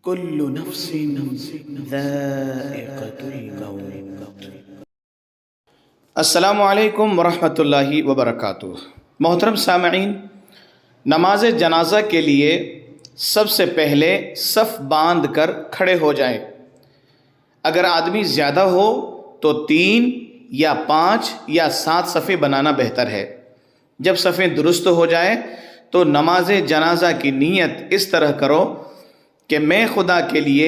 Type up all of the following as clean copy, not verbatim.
كل نفس ذائقة الموت۔ السلام علیکم ورحمۃ اللہ وبرکاتہ۔ محترم سامعین، نماز جنازہ کے لیے سب سے پہلے صف باندھ کر کھڑے ہو جائیں۔ اگر آدمی زیادہ ہو تو 3 یا 5 یا 7 صفیں بنانا بہتر ہے۔ جب صفیں درست ہو جائیں تو نماز جنازہ کی نیت اس طرح کرو کہ میں خدا کے لیے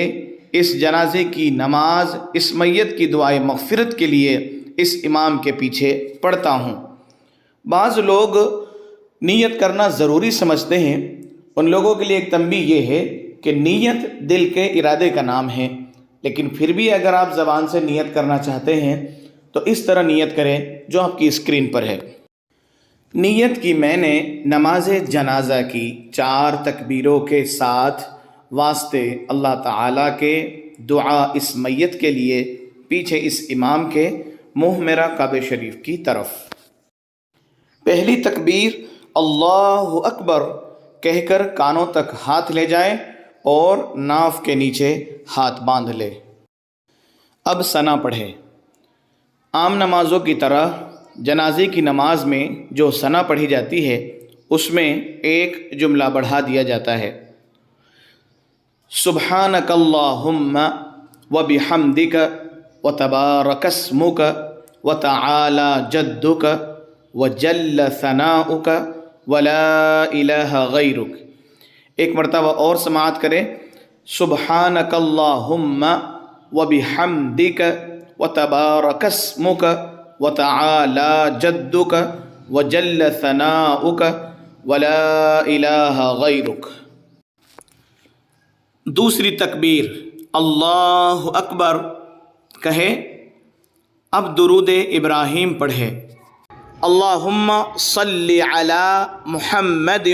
اس جنازے کی نماز، اس میت کی دعائے مغفرت کے لیے اس امام کے پیچھے پڑھتا ہوں۔ بعض لوگ نیت کرنا ضروری سمجھتے ہیں۔ ان لوگوں کے لیے ایک تنبیہ یہ ہے کہ نیت دل کے ارادے کا نام ہے، لیکن پھر بھی اگر آپ زبان سے نیت کرنا چاہتے ہیں تو اس طرح نیت کریں جو آپ کی اسکرین پر ہے۔ نیت کی میں نے نماز جنازہ کی 4 تکبیروں کے ساتھ واسطے اللہ تعالیٰ کے دعا اس میت کے لیے پیچھے اس امام کے منہ میرا کعبہ شریف کی طرف۔ پہلی تکبیر اللہ اکبر کہہ کر کانوں تک ہاتھ لے جائیں اور ناف کے نیچے ہاتھ باندھ لے۔ اب ثنا پڑھے۔ عام نمازوں کی طرح جنازے کی نماز میں جو ثنا پڑھی جاتی ہے اس میں ایک جملہ بڑھا دیا جاتا ہے۔ سبحانک اللہم وبحمدک وتبارک اسمک وتعالی جدک وجل ثناؤک ولا الہ غیرک۔ ایک مرتبہ اور سماعت کریں۔ سبحانک اللہم وبحمدک وتبارک اسمک وتعالی جدک وجل ثناؤک ولا الہ غیرک۔ دوسری تکبیر اللہ اکبر کہے، اب درود ابراہیم پڑھے۔ اللہم صلی علی محمد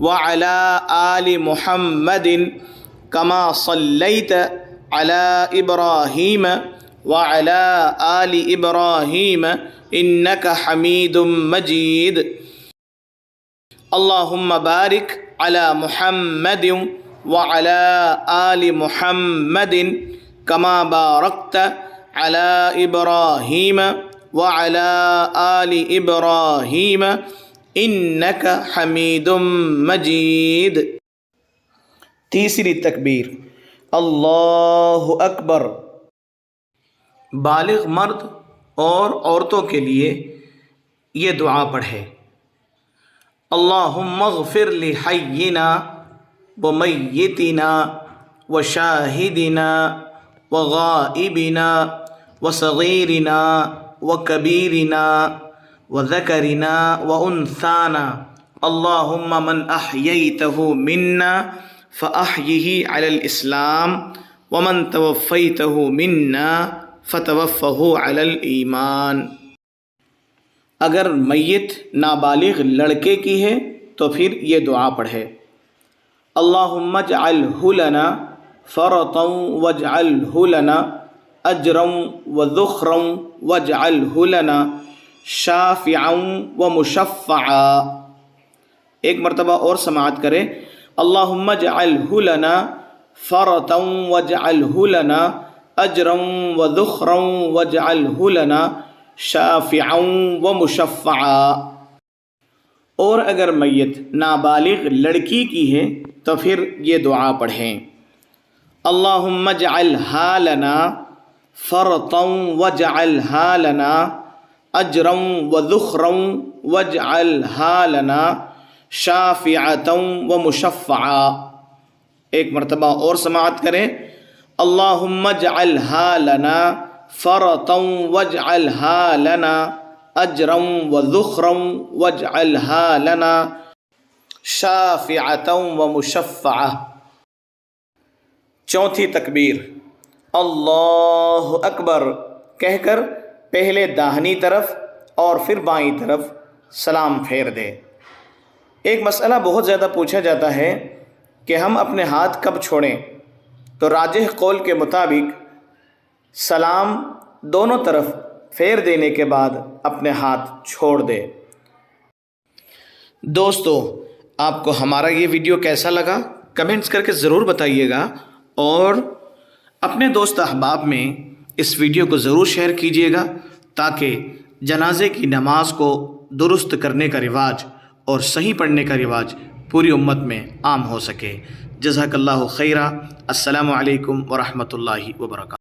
وعلی آل محمد کما صلیت علی ابراہیم وعلی آل ابراہیم انک حمید مجید۔ اللہم بارک علی محمد وعلى آل محمد كما باركت على إبراهيم وعلى آل إبراهيم إنك حميد مجيد۔ تیسری تکبیر اللہ اکبر۔ بالغ مرد اور عورتوں کے لیے یہ دعا پڑھے۔ اللہم اغفر لحینا ومیتنا وشاہدنا وغائبنا وصغیرنا وکبیرنا وذکرنا وانثانا اللہم من احییتہ منا فاحیہ علی الاسلام ومن توفیتہ منا فتوفہ علی الایمان۔ اگر میت نابالغ لڑکے کی ہے تو پھر یہ دعا پڑھے۔ اللہم اجعلہ لنا فرطا واجعلہ لنا اجرا وذخرا واجعلہ لنا شافعا ومشفعا۔ ایک مرتبہ اور سماعت کرے۔ اللہم اجعلہ لنا فرطا واجعلہ لنا اجرا وذخرا واجعلہ لنا شافعا ومشفعا۔ اور اگر میت نابالغ لڑکی کی ہے تو پھر یہ دعا پڑھیں۔ اللہم اجعلہا لنا فرطا واجعلہا لنا اجرا وذخرا واجعلہا لنا شافعتا ومشفعا۔ ایک مرتبہ اور سماعت کریں۔ اللہم اجعلہا لنا فرطا واجعلہا لنا اجرا وذخرا واجعلہا لنا شافعتا ومشفعا۔ چوتھی تکبیر اللہ اکبر کہہ کر پہلے داہنی طرف اور پھر بائیں طرف سلام پھیر دے۔ ایک مسئلہ بہت زیادہ پوچھا جاتا ہے کہ ہم اپنے ہاتھ کب چھوڑیں، تو راجح قول کے مطابق سلام دونوں طرف پھیر دینے کے بعد اپنے ہاتھ چھوڑ دے۔ دوستو، آپ کو ہمارا یہ ویڈیو کیسا لگا کمنٹس کر کے ضرور بتائیے گا، اور اپنے دوست احباب میں اس ویڈیو کو ضرور شیئر کیجیے گا تاکہ جنازے کی نماز کو درست کرنے کا رواج اور صحیح پڑھنے کا رواج پوری امت میں عام ہو سکے۔ جزاک اللہ خیرہ۔ السلام علیکم ورحمۃ اللہ وبرکاتہ۔